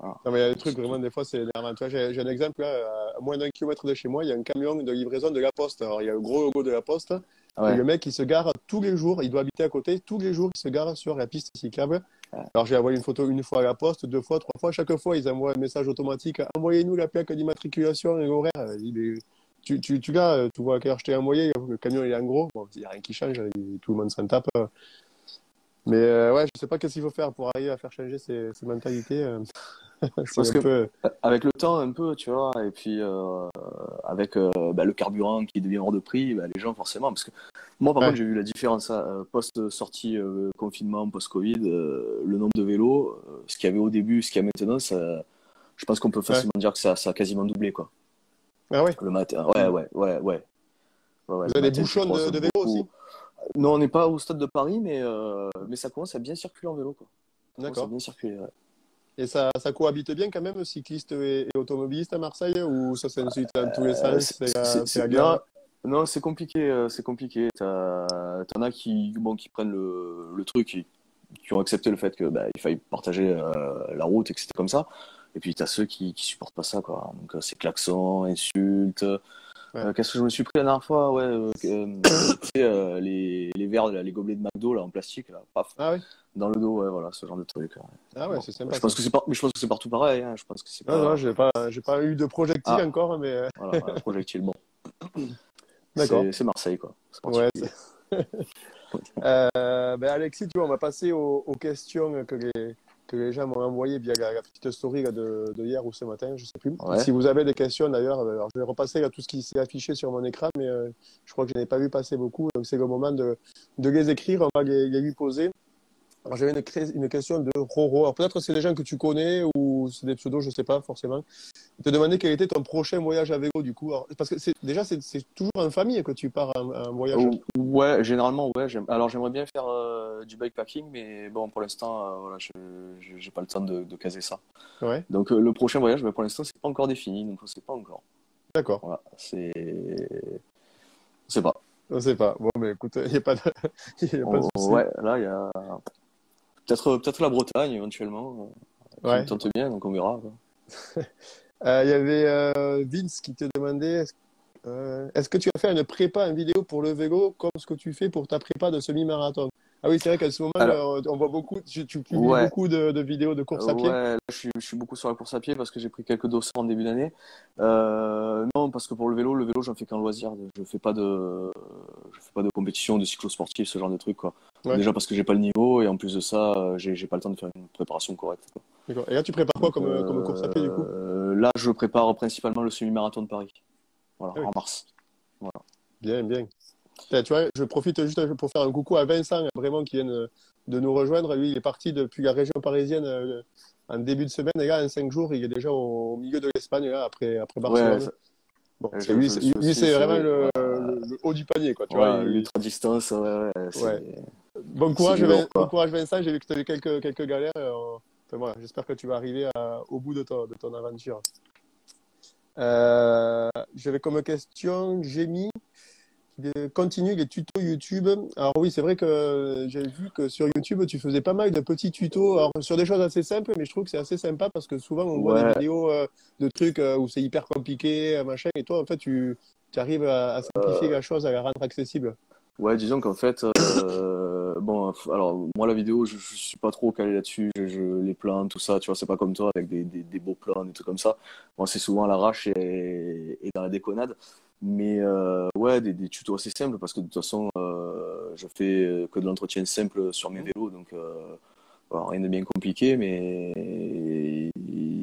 B: Voilà.
A: Non, mais il y a des
B: Donc,
A: trucs, vraiment, des fois, c'est énervant. Tu vois, j'ai un exemple, là, à moins d'un kilomètre de chez moi, il y a un camion de livraison de la Poste. Alors, il y a le gros logo de la Poste, et
B: ouais.
A: le mec, il se gare tous les jours, il doit habiter à côté, tous les jours, il se gare sur la piste cyclable, Alors, j'ai envoyé une photo une fois à la poste, deux fois, trois fois. Chaque fois, ils envoient un message automatique. Envoyez-nous la plaque d'immatriculation et l'horaire. Tu vois à quelle heure je t'ai envoyé. Le camion, il est en gros. Bon, il n'y a rien qui change. Tout le monde s'en tape. Mais ouais, je sais pas qu'est-ce qu'il faut faire pour arriver à faire changer ces mentalités.
B: Je
A: C'est
B: pense
A: un
B: que
A: peu.
B: avec le temps, un peu, tu vois, et puis avec le carburant qui devient hors de prix, les gens forcément, parce que moi par contre
A: Ouais,
B: j'ai vu la différence post-sortie confinement, post-Covid, le nombre de vélos, ce qu'il y avait au début, ce qu'il y a maintenant, je pense qu'on peut
A: ouais.
B: facilement dire que ça a quasiment doublé quoi.
A: Ah ouais.
B: Le matin,
A: Vous
B: le
A: avez des
B: matin tu
A: bouchons
B: croises
A: de vélo aussi?
B: beaucoup. Non, on n'est pas au stade de Paris, mais ça commence à bien circuler en vélo quoi. Ça commence à
A: D'accord.
B: bien circuler. Ouais.
A: Et ça cohabite bien quand même, cyclistes et automobilistes à Marseille, ou ça s'insulte dans tous les sens, c'est la guerre?
B: Non, non, c'est compliqué, c'est compliqué. T'en as qui prennent le truc, qui ont accepté le fait que il faille partager la route et que c'était comme ça. Et puis t'as ceux qui supportent pas ça, quoi. Donc c'est klaxons, insultes.
A: Ouais.
B: Qu'est-ce que je me suis pris la dernière fois? Ouais, tu sais, les verres, là, les gobelets de McDo là en plastique, là, paf,
A: Ah oui?
B: dans le dos, ouais, voilà, ce genre de truc. Ouais.
A: Ah ouais,
B: Bon,
A: c'est sympa
B: je
A: ça.
B: pense que mais je pense que c'est partout pareil. Hein. Je pense que c'est
A: Non, non,
B: pas.
A: j'ai pas eu de projectile
B: Ah,
A: encore, mais
B: voilà, un projectile. Bon,
A: d'accord.
B: c'est Marseille, quoi. C'est
A: Ouais.
B: particulier.
A: Ben Alexis, tu vois, on va passer aux questions que les gens m'ont envoyées via la petite story là, de hier ou ce matin, je sais plus.
B: Ouais.
A: Si vous avez des questions d'ailleurs, alors je vais repasser là, tout ce qui s'est affiché sur mon écran, mais je crois que je n'ai pas vu passer beaucoup, donc c'est le moment de les écrire, on va les lui poser. Alors, j'avais une question de Roro. Alors, peut-être c'est des gens que tu connais ou c'est des pseudos, je sais pas forcément. Il te demandait quel était ton prochain voyage à vélo, du coup. Alors, parce que déjà, c'est toujours en famille que tu pars en voyage.
B: Ouais, généralement, ouais. Alors, j'aimerais bien faire du bikepacking, mais bon, pour l'instant, voilà, j'ai pas le temps de caser ça.
A: Ouais,
B: Donc, le prochain voyage, pour l'instant, c'est pas encore défini, donc on sait pas encore.
A: d'accord.
B: Voilà, on sait pas.
A: Je sais pas. Bon, mais écoute, il n'y a pas de, y a pas de souci.
B: Ouais, là, il y a peut-être la Bretagne éventuellement, qui me
A: Ouais.
B: tente bien, donc on verra, quoi.
A: Il y avait Vince qui te demandait est-ce que tu as fait une prépa, une vidéo pour le vélo comme ce que tu fais pour ta prépa de semi-marathon? Ah oui, c'est vrai qu'à ce moment,
B: Alors,
A: on voit beaucoup, tu publies
B: ouais,
A: beaucoup de vidéos de course à pied.
B: Ouais, là, je suis beaucoup sur la course à pied parce que j'ai pris quelques dossards en début d'année. Non, parce que pour le vélo, j'en fais qu'un loisir. Je fais pas de compétition, de cyclo-sportif, ce genre de trucs, quoi.
A: Ouais,
B: Déjà parce que j'ai pas le niveau et en plus de ça, j'ai pas le temps de faire une préparation correcte, quoi.
A: d'accord. Et là, tu prépares quoi
B: Donc
A: comme course à pied, du coup?
B: là, je prépare principalement le semi-marathon de Paris. Voilà,
A: Ah oui,
B: en mars. Voilà.
A: bien, bien. Tiens, tu vois, je profite juste pour faire un coucou à Vincent, vraiment, qui vient de nous rejoindre. Lui, il est parti depuis la région parisienne en début de semaine. Et là, en 5 jours, il est déjà au milieu de l'Espagne, là, après
B: Ouais,
A: Barcelone. Bon, c'est
B: je le suis
A: lui,
B: aussi,
A: c'est
B: c'est
A: vraiment
B: vrai.
A: le haut du panier, quoi. Tu vois,
B: Ouais, l'ultra distance, ouais,
A: ouais.
B: c'est du lourd,
A: Bon
B: quoi.
A: courage, Vincent. J'ai vu que tu avais quelques galères. Enfin, voilà, j'espère que tu vas arriver au bout de ton aventure. J'avais comme question, Jamie, qui continue les tutos YouTube. Alors oui, c'est vrai que j'ai vu que sur YouTube, tu faisais pas mal de petits tutos, alors, sur des choses assez simples, mais je trouve que c'est assez sympa parce que souvent on voit des
B: Ouais,
A: vidéos de trucs où c'est hyper compliqué, machin, et toi, en fait, tu arrives à simplifier la chose, à la rendre accessible.
B: Ouais, disons qu'en fait, bon, alors moi la vidéo, je suis pas trop calé là-dessus. Les plans, tout ça, tu vois, c'est pas comme toi avec des beaux plans, des trucs comme ça. Moi, c'est souvent à l'arrache et dans la déconnade. Mais ouais, des tutos assez simples parce que de toute façon, je fais que de l'entretien simple sur mes vélos, donc voilà, rien de bien compliqué. Mais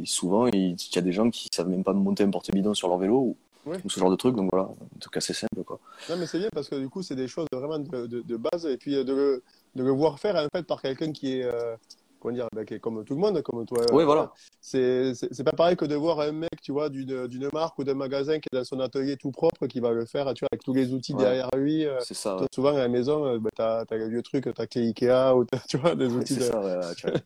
B: souvent, il y a des gens qui savent même pas monter un porte-bidon sur leur vélo
A: Ouais.
B: ou ce genre de truc. Donc voilà, un truc assez simple, quoi.
A: Non, mais c'est bien parce que du coup, c'est des choses vraiment de base et puis de le voir faire en fait par quelqu'un qui est, comment dire, ben, qui est comme tout le monde, comme toi.
B: Ouais,
A: Voilà.
B: voilà.
A: C'est pas pareil que de voir un mec, tu vois, d'une marque ou d'un magasin qui est dans son atelier tout propre, qui va le faire, tu vois, avec tous les outils
B: Ouais,
A: derrière lui.
B: c'est ça.
A: Toi,
B: Ouais.
A: souvent à la maison, ben, t'as le vieux truc, t'as clé Ikea ou tu vois, des
B: Ouais,
A: outils
B: c'est
A: de.
B: ça, ouais, tu vois,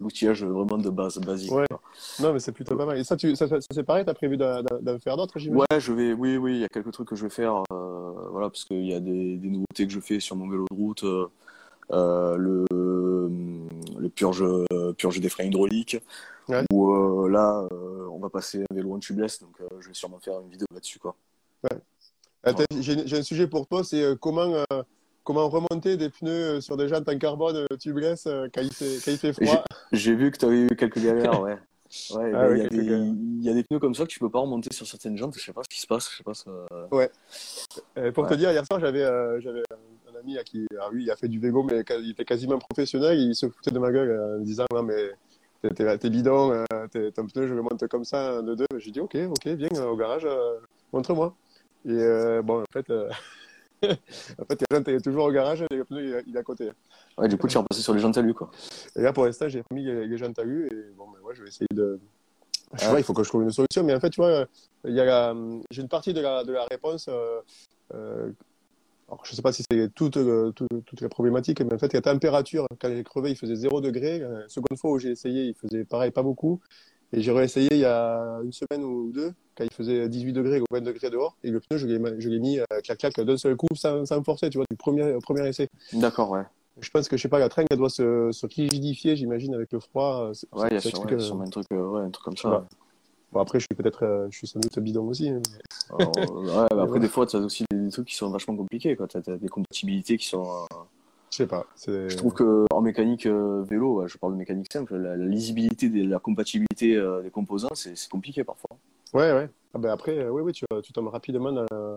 B: l'outillage vraiment de base, basique,
A: Ouais.
B: quoi.
A: Non, mais c'est plutôt
B: Euh,
A: pas mal. Et ça, c'est pareil, t'as prévu d'en faire d'autres,
B: Ouais,
A: j'imagine?
B: oui, il y a quelques trucs que je vais faire, voilà, parce qu'il y a des nouveautés que je fais sur mon vélo de route, le purge des freins hydrauliques,
A: Ouais.
B: où là, on va passer un vélo en tubeless, donc je vais sûrement faire une vidéo là-dessus, quoi.
A: Ouais.
B: Voilà.
A: J'ai un sujet pour toi, c'est comment. comment remonter des pneus sur des jantes en carbone tubeless quand il fait
B: J'ai
A: froid.
B: j'ai vu que tu avais eu quelques galères, ouais. Ouais,
A: Ah
B: ben,
A: oui, quelques gars.
B: il y a des pneus comme ça que tu peux pas remonter sur certaines jantes. Je sais pas ce qui se passe. Je sais pas.
A: Ouais. Pour te
B: Ouais.
A: dire, hier soir, j'avais un ami à qui, alors lui, il a fait du vélo, mais il était quasiment professionnel. Il se foutait de ma gueule en me disant, non, mais t'es bidon, ton pneu, je le monte comme ça, de deux. J'ai dit, ok, ok, viens au garage, montre-moi. Et bon, en fait, en fait, la jante, elle est toujours au garage et le pneu, il est à côté.
B: Ouais, du coup, tu es repassé sur les jantes à lui, quoi.
A: Et là, pour l'instant, j'ai remis les jantes à vue et bon, ben, ouais, je vais essayer de. Je sais
B: Ouais.
A: pas, il faut que je trouve une solution, mais en fait, tu vois, j'ai une partie de la réponse. Alors, je sais pas si c'est toute la problématique, mais en fait, la température, quand j'ai crevé, il faisait 0 degré. La seconde fois où j'ai essayé, il faisait pareil, pas beaucoup. Et j'ai réessayé il y a une semaine ou deux, quand il faisait 18 degrés ou 20 degrés dehors. Et le pneu, je l'ai mis clac-clac d'un seul coup, sans me forcer, tu vois, du premier essai.
B: D'accord, ouais.
A: Je pense que, je sais pas, la traîne, elle doit se rigidifier, j'imagine, avec le froid.
B: Ouais, il y a
A: C'est un truc,
B: ouais, sûrement un truc comme
A: je sais
B: ça.
A: pas. Bon, après, je suis sans doute bidon aussi, hein,
B: Alors, ouais, bah
A: mais
B: après,
A: bon,
B: des fois, tu as aussi des trucs qui sont vachement compliqués, quoi. T'as des compatibilités qui sont.
A: je sais pas.
B: Je trouve que en mécanique vélo, ouais, je parle de mécanique simple, la lisibilité, la compatibilité des composants, c'est compliqué parfois.
A: Ouais, ouais. Ah ben après, oui, oui, tu tombes rapidement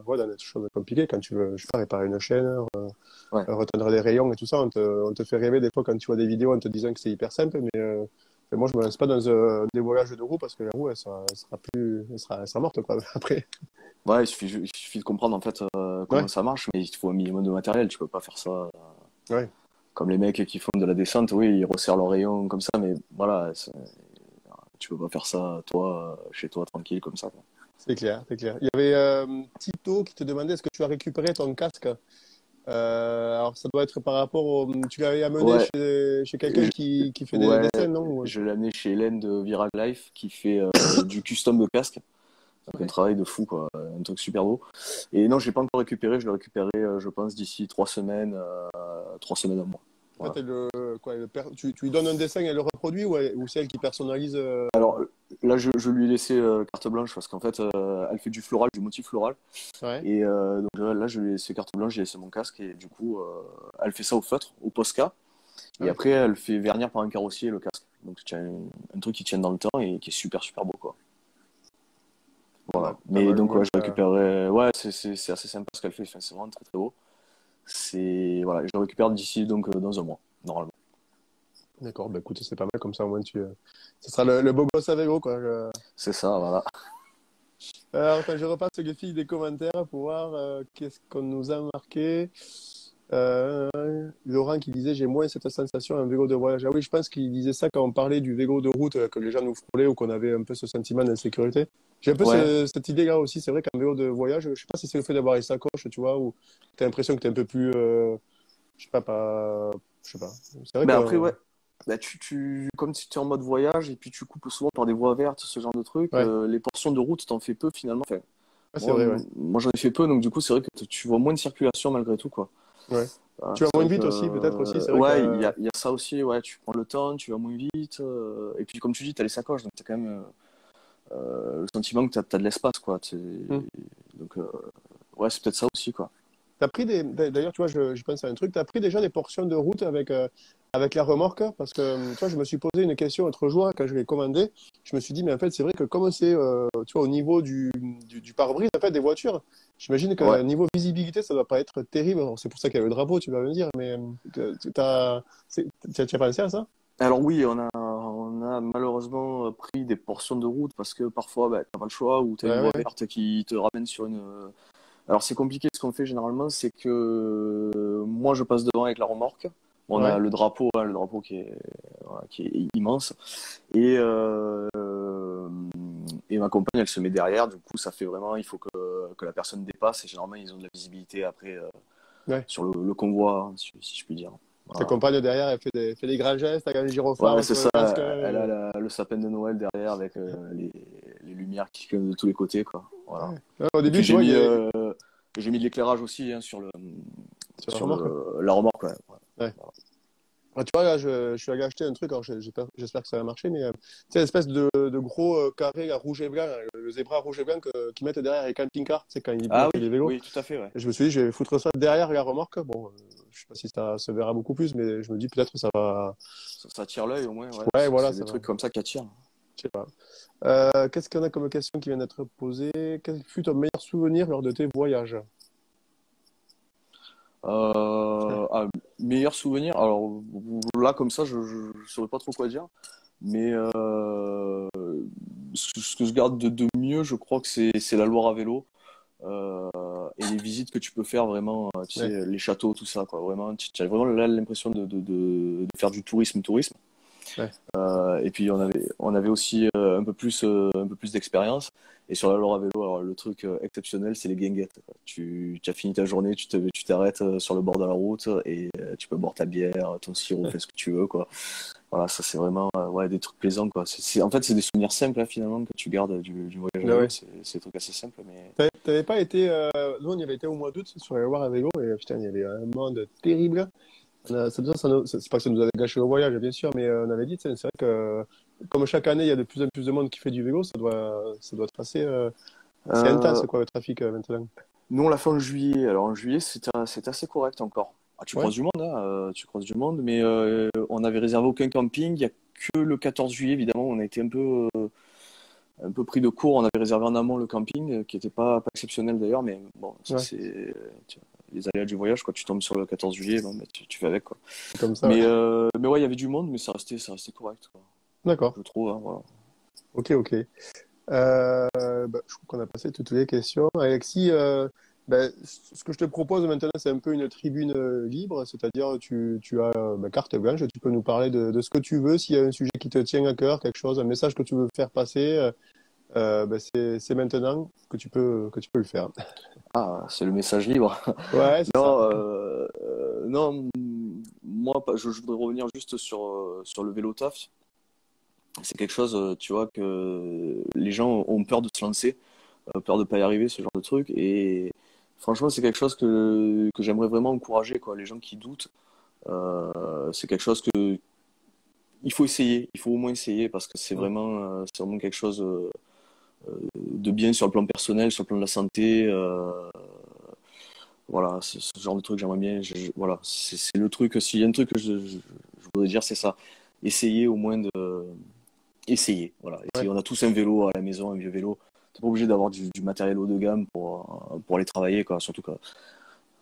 A: ouais, dans des choses compliquées quand tu veux, je sais pas, réparer une chaîne,
B: Ouais.
A: retendre des rayons et tout ça. On te fait rêver des fois quand tu vois des vidéos en te disant que c'est hyper simple, mais moi, je me lance pas dans un dévoilage de roue parce que la roue, elle sera morte, quoi, après.
B: Ouais, il suffit de comprendre en fait comment
A: Ouais,
B: ça marche, mais il te faut un minimum de matériel. Tu peux pas faire ça
A: ouais,
B: comme les mecs qui font de la descente. Oui, ils resserrent leurs rayons comme ça, mais voilà, tu peux pas faire ça toi, chez toi, tranquille comme ça, quoi.
A: c'est clair, c'est clair. Il y avait Tito qui te demandait est-ce que tu as récupéré ton casque? Alors, ça doit être par rapport au. Tu l'avais amené
B: Ouais,
A: chez quelqu'un
B: je,
A: qui fait des
B: ouais,
A: dessins, non?
B: je l'ai amené chez Hélène de Viral Life qui fait du custom de casque. Donc un
A: Ouais.
B: travail de fou, quoi. Un truc super beau. Et non, j'ai pas encore récupéré. Je l'ai récupéré, je pense, d'ici 3 semaines, 3 semaines à moi.
A: En fait,
B: Voilà.
A: tu lui donnes un dessin et elle le reproduit ou c'est elle qui personnalise
B: Alors là, je lui ai laissé carte blanche parce qu'en fait, elle fait du floral, du motif floral.
A: Ouais.
B: Et donc là, je lui ai laissé carte blanche, j'ai laissé mon casque et du coup, elle fait ça au feutre, au Posca.
A: Ah
B: Et
A: ouais.
B: après, elle fait vernir par un carrossier le casque. Donc tu as un truc qui tient dans le temps et qui est super super beau, quoi.
A: Pas mal,
B: Voilà.
A: pas
B: Mais
A: mal.
B: donc
A: Moi,
B: ouais, je récupérerai. Ouais, c'est assez sympa ce qu'elle fait. Enfin, c'est vraiment très très beau. C'est voilà, je le récupère d'ici donc dans un mois normalement.
A: d'accord, bah écoute, c'est pas mal comme ça, au moins ce sera le beau gosse à vélo, quoi.
B: C'est ça, voilà.
A: Alors, attends, je repasse les filles des commentaires pour voir qu'est-ce qu'on nous a marqué. Euh, Laurent qui disait j'ai moins cette sensation en vélo de voyage. Ah oui, je pense qu'il disait ça quand on parlait du vélo de route, que les gens nous frôlaient ou qu'on avait un peu ce sentiment d'insécurité. J'ai un peu
B: Ouais.
A: cette idée-là aussi. C'est vrai qu'en vélo de voyage, je sais pas si c'est le fait d'avoir les sacoches, tu vois, ou tu as l'impression que tu es un peu plus, je sais pas, je sais pas. C'est vrai
B: Mais
A: que,
B: après ouais. Bah, comme si tu es en mode voyage et puis tu coupes souvent par des voies vertes, ce genre de trucs,
A: ouais,
B: les portions de route, t'en fais peu finalement. Enfin,
A: ah, c'est vrai, ouais.
B: moi j'en ai fait peu, donc du coup c'est vrai que tu vois moins de circulation malgré tout, quoi.
A: Ouais.
B: Voilà,
A: Tu vas
B: c'est
A: moins
B: vrai
A: vite
B: que
A: aussi, peut-être aussi. C'est vrai
B: ouais, il y
A: que,
B: a, il y a ça aussi, ouais, tu prends le temps, tu vas moins vite, et puis comme tu dis, t'as les sacoches, donc t'as quand même le sentiment que t'as de l'espace, quoi.
A: hmm.
B: Donc ouais, c'est peut-être ça aussi, quoi.
A: D'ailleurs, tu vois, je pense à un truc. Tu as pris déjà des portions de route avec la remorque? Parce que, tu vois, je me suis posé une question l'autre jour quand je l'ai commandé. Je me suis dit, mais en fait, c'est vrai que comme c'est, tu vois, au niveau du pare-brise, en fait, des voitures, j'imagine
B: Ouais.
A: que niveau visibilité, ça doit pas être terrible. Alors, c'est pour ça qu'il y a le drapeau, tu vas me dire, mais tu as pensé à ça?
B: Alors oui, on a malheureusement pris des portions de route parce que parfois, bah, t'as pas le choix ou t'as une
A: Ouais,
B: voie
A: ouais,
B: verte qui te ramène sur une. Alors c'est compliqué. Ce qu'on fait généralement, c'est que moi je passe devant avec la remorque. On a
A: ouais.
B: le drapeau, hein, le drapeau qui est, voilà, qui est immense. Et, euh, et ma compagne, elle se met derrière. Du coup, ça fait vraiment, il faut que la personne dépasse. Et généralement, ils ont de la visibilité après
A: Ouais.
B: sur le convoi, hein, si je puis dire.
A: Ta
B: Voilà.
A: compagne derrière, elle fait des grands gestes, elle a un gyrophare
B: Ouais, c'est
A: sur
B: ça.
A: le casque.
B: Elle a le sapin de Noël derrière avec les lumières qui clignotent de tous les côtés, quoi. Voilà.
A: Ouais. Ouais, au
B: Et puis
A: début, tu vois,
B: j'ai mis de l'éclairage aussi, hein,
A: sur la remorque.
B: la remorque, ouais.
A: Ouais.
B: Voilà.
A: Ah, tu vois, là, je suis allé acheter un truc, alors j'espère que ça va marcher, mais c'est une espèce de gros carré là, rouge et blanc, là, le zébra rouge et blanc qu'ils mettent derrière les camping-cars, c'est quand ils
B: Ah
A: bloquent les
B: oui,
A: vélos.
B: oui, tout à fait, ouais.
A: Et je me suis dit, je vais foutre ça derrière la remorque. Bon, je sais pas si ça se verra beaucoup plus, mais je me dis peut-être que ça va.
B: Ça attire l'œil au moins, ouais.
A: Ouais, voilà,
B: C'est des
A: ça va.
B: trucs comme ça qui attirent.
A: Je sais pas. Qu'est-ce qu'on a comme question qui vient d'être posée? Quel fut ton meilleur souvenir lors de tes voyages?
B: Ah, meilleur souvenir, alors là, comme ça, je saurais pas trop quoi dire. Mais ce que je garde de mieux, je crois que c'est la Loire à vélo. Euh, et les visites que tu peux faire vraiment, tu
A: Ouais.
B: sais, les châteaux, tout ça, quoi. Vraiment, tu as vraiment là l'impression de faire du tourisme.
A: Ouais.
B: Et puis on avait aussi un peu plus d'expérience. Et sur la Loire à vélo, alors le truc exceptionnel, c'est les guinguettes, quoi. Tu as fini ta journée, tu t'arrêtes sur le bord de la route et tu peux boire ta bière, ton sirop, fais ce que tu veux, quoi. Voilà, ça c'est vraiment ouais, des trucs plaisants, quoi. En fait, c'est des souvenirs simples, hein, finalement, que tu gardes du voyage à
A: Ah
B: vélo.
A: ouais.
B: C'est des trucs assez simples, mais
A: T'avais pas été. Nous, on y avait été au mois d'août sur les Loire à vélo, et putain, il y avait un monde terrible. C'est pas que ça nous a gâché le voyage, bien sûr, mais on avait dit, c'est vrai que comme chaque année, il y a de plus en plus de monde qui fait du vélo, ça doit être assez intense,
B: euh,
A: quoi, le trafic maintenant.
B: nous, on l'a fait en juillet. Alors, en juillet, c'était assez correct encore. Ah, tu
A: Ouais,
B: croises du monde, hein, tu croises du monde, mais on n'avait réservé aucun camping. Il n'y a que le 14 juillet, évidemment. On a été un peu pris de court. On avait réservé en amont le camping, qui n'était pas exceptionnel d'ailleurs, mais bon, ça,
A: ouais,
B: c'est les aléas du voyage, quoi. Tu tombes sur le 14 juillet, bon, bah, tu fais avec, quoi.
A: c'est comme ça, ouais.
B: Mais ouais, il y avait du monde, mais ça restait correct, quoi.
A: D'accord,
B: Je trouve, hein, voilà.
A: ok, ok. Je crois qu'on a passé toutes les questions. Alexis, ce que je te propose maintenant, c'est un peu une tribune libre, c'est-à-dire tu as carte blanche, tu peux nous parler de ce que tu veux, s'il y a un sujet qui te tient à cœur, quelque chose, un message que tu veux faire passer, c'est maintenant que tu peux le faire.
B: Ah, c'est le message libre.
A: Ouais, c'est ça.
B: Non, non, moi, je voudrais revenir juste sur le vélo taf. C'est quelque chose, tu vois, que les gens ont peur de se lancer, peur de pas y arriver, ce genre de truc. Et franchement, c'est quelque chose que j'aimerais vraiment encourager, quoi. Les gens qui doutent, c'est quelque chose que il faut essayer. Il faut au moins essayer parce que
A: Mm.
B: c'est vraiment quelque chose de bien sur le plan personnel, sur le plan de la santé. Voilà, c'est ce genre de truc, j'aimerais bien. Voilà, c'est le truc. S'il y a un truc que je voudrais dire, c'est ça. Essayer au moins de essayer. Voilà, essayer.
A: Ouais.
B: On a tous un vélo à la maison, un vieux vélo. T'es pas obligé d'avoir du matériel haut de gamme pour aller travailler, quoi. Surtout qu'on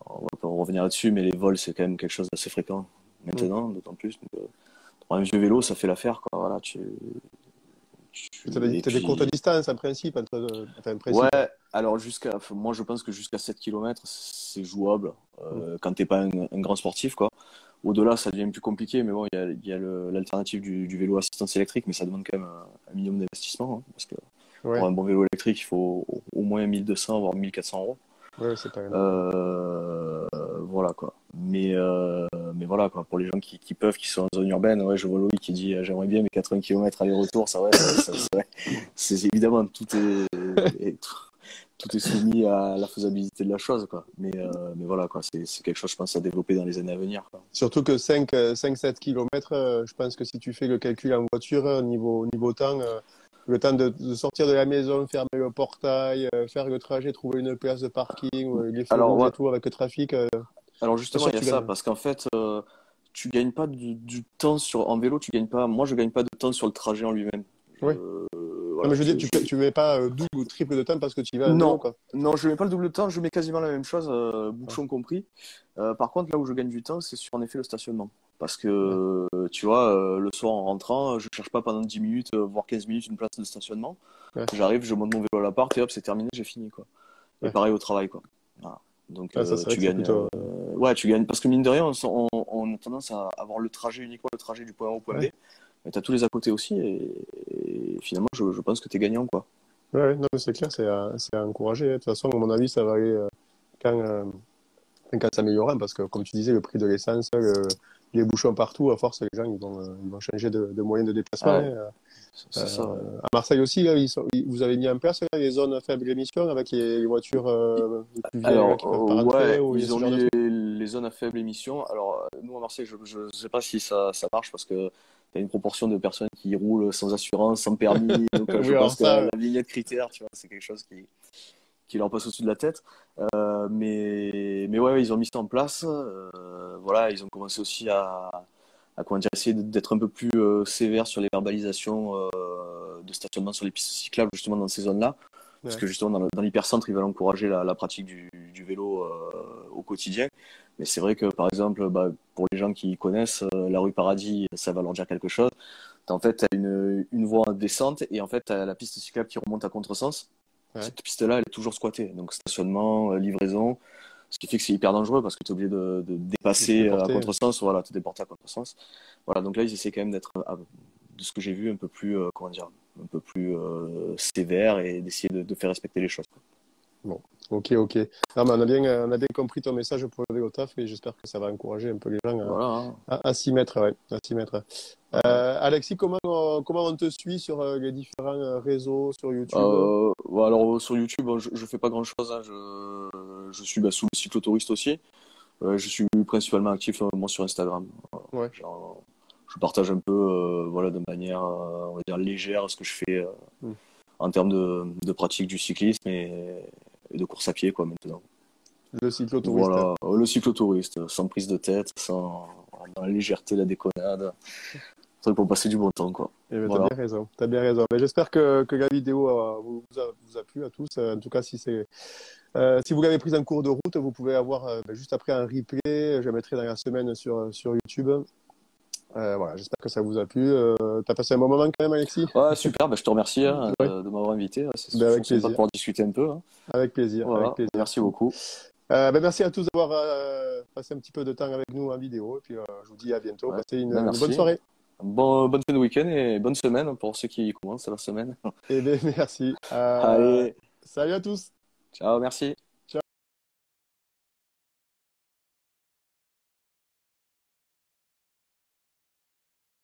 B: va pas revenir là-dessus, mais les vols, c'est quand même quelque chose d'assez fréquent
A: Mm.
B: maintenant, d'autant plus. Donc, pour un vieux vélo, ça fait l'affaire, quoi. Voilà, et
A: T'as des courtes
B: puis,
A: distances, en principe, enfin, en
B: ouais,
A: principe.
B: alors moi je pense que jusqu'à 7 kilomètres c'est jouable quand t'es pas un grand sportif, quoi. Au-delà, ça devient plus compliqué, mais bon, il y a l'alternative du vélo à assistance électrique, mais ça demande quand même un minimum d'investissement, hein, parce que pour
A: Ouais,
B: un bon vélo électrique, il faut au moins 1200 voire 1400 euros.
A: ouais, c'est pas énorme.
B: Euh, voilà quoi. Mais voilà quoi, pour les gens qui peuvent, qui sont en zone urbaine, ouais, je vois Loïc qui dit j'aimerais bien mes 80 km aller-retour, ça ouais, c'est évidemment tout est soumis à la faisabilité de la chose quoi. Mais voilà quoi, c'est quelque chose je pense à développer dans les années à venir quoi.
A: Surtout que 5-7 kilomètres, je pense que si tu fais le calcul en voiture, niveau temps, le temps de sortir de la maison, fermer le portail, faire le trajet, trouver une place de parking, les feux
B: Alors
A: rouges
B: ouais,
A: et tout avec le trafic,
B: alors
A: pas
B: justement
A: sûr
B: il
A: que
B: y a
A: tu
B: ça
A: gagnes.
B: parce qu'en fait tu gagnes pas du temps en vélo, tu gagnes pas. Moi je gagne pas de temps sur le trajet en lui-même.
A: Oui. Non, mais
B: Voilà,
A: je veux dire, tu mets pas double ou triple de temps parce que tu y vas à vélo,
B: Non,
A: quoi.
B: non, je mets pas le double temps, je mets quasiment la même chose,
A: Ouais,
B: bouchon compris. Par contre, là où je gagne du temps, c'est sur en effet le stationnement. Parce que,
A: ouais,
B: tu vois, le soir en rentrant, je cherche pas pendant 10 minutes, voire 15 minutes une place de stationnement.
A: ouais,
B: J'arrive, je monte mon vélo à l'appart et hop, c'est terminé, j'ai fini, quoi. Et
A: ouais.
B: pareil au travail, quoi. Voilà. Donc,
A: Ah, ça, c'est vrai
B: tu
A: que c'est
B: gagnes.
A: plutôt.
B: Ouais, tu gagnes. Parce que mine de rien, on a tendance à avoir le trajet uniquement, le trajet du point A au point B.
A: Ouais,
B: Mais t'as tous les à côté aussi et finalement, je pense que t'es gagnant, quoi.
A: ouais, ouais, non, mais c'est clair, c'est à encourager, hein. De toute façon, à mon avis, ça va aller quand, euh, quand ça s'améliorera, parce que, comme tu disais, le prix de l'essence, les bouchons partout, à force, les gens, ils vont changer de moyen de déplacement,
B: Ah,
A: hein.
B: C'est ça.
A: À Marseille aussi, là, vous avez mis en place là, les zones faibles émission avec les voitures les plus vieilles là,
B: Alors,
A: qui peuvent pas rentrer
B: ouais,
A: ou
B: ils
A: ce
B: ont
A: genre de
B: mis
A: trucs.
B: les zones à faible émission. Alors, nous à Marseille, je ne sais pas si ça marche parce que il y a une proportion de personnes qui roulent sans assurance, sans permis. Donc, je
A: Oui, alors
B: pense que la,
A: ça,
B: la vignette critère, tu vois, c'est quelque chose qui leur passe au-dessus de la tête. Mais ouais, ils ont mis ça en place. Voilà, ils ont commencé aussi à comment dire, essayer d'être un peu plus sévère sur les verbalisations de stationnement sur les pistes cyclables, justement dans ces zones-là. Parce
A: ouais.
B: que justement, dans l'hypercentre, ils veulent encourager la pratique du vélo au quotidien. Mais c'est vrai que, par exemple, bah, pour les gens qui connaissent, la rue Paradis, ça va leur dire quelque chose. En fait, tu as une voie en descente et en fait, tu as la piste cyclable qui remonte à contresens.
A: Ouais.
B: Cette piste-là, elle est toujours squattée. Donc, stationnement, livraison. Ce qui fait que c'est hyper dangereux parce que tu es obligé de
A: De se
B: dépasser à
A: déporter.
B: contresens, voilà, te déporter à contresens. Voilà, donc là, ils essaient quand même d'être, de ce que j'ai vu, un peu plus, comment dire, un peu plus sévère et d'essayer de faire respecter les choses, quoi.
A: Bon, ok, ok. Non, mais on a bien compris ton message pour le vélo taf et j'espère que ça va encourager un peu les gens
B: Voilà, hein.
A: à s'y mettre, ouais, à s'y mettre.
B: Ouais.
A: Alexis, comment on te suit sur les différents réseaux, sur YouTube?
B: Ouais, alors sur YouTube, hein, je fais pas grand-chose, hein. Je suis bah, sous le cyclotouriste aussi. Je suis principalement actif moi sur Instagram.
A: Ouais.
B: Genre, je partage un peu voilà, de manière on va dire légère ce que je fais
A: Hmm.
B: en termes de pratique du cyclisme et de course à pied quoi maintenant.
A: Le cyclotouriste.
B: Voilà, le cyclotouriste, sans prise de tête, sans dans la légèreté, la déconnade, un truc pour passer du bon temps quoi.
A: Eh ben, t'as
B: Voilà.
A: bien raison, t'as bien raison. Mais j'espère que la vidéo vous a plu à tous. En tout cas, si vous l'avez prise en cours de route, vous pouvez avoir juste après un replay. Je la mettrai dans la semaine sur YouTube. Voilà, j'espère que ça vous a plu. T'as passé un bon moment quand même, Alexis?
B: Ouais, super, bah, je te remercie hein,
A: Ouais,
B: de m'avoir invité. C'est
A: ben, avec
B: toujours sympa de
A: plaisir,
B: pouvoir discuter un peu, hein.
A: avec plaisir, avec
B: Voilà,
A: plaisir.
B: merci beaucoup.
A: Merci à tous d'avoir passé un petit peu de temps avec nous en vidéo. Et puis, je vous dis à bientôt.
B: Ouais.
A: Passez
B: Ben,
A: une bonne
B: merci.
A: soirée.
B: Bonne fin de week-end et bonne semaine pour ceux qui commencent la semaine.
A: Et bien, merci.
B: Allez,
A: Salut à tous.
B: ciao, merci.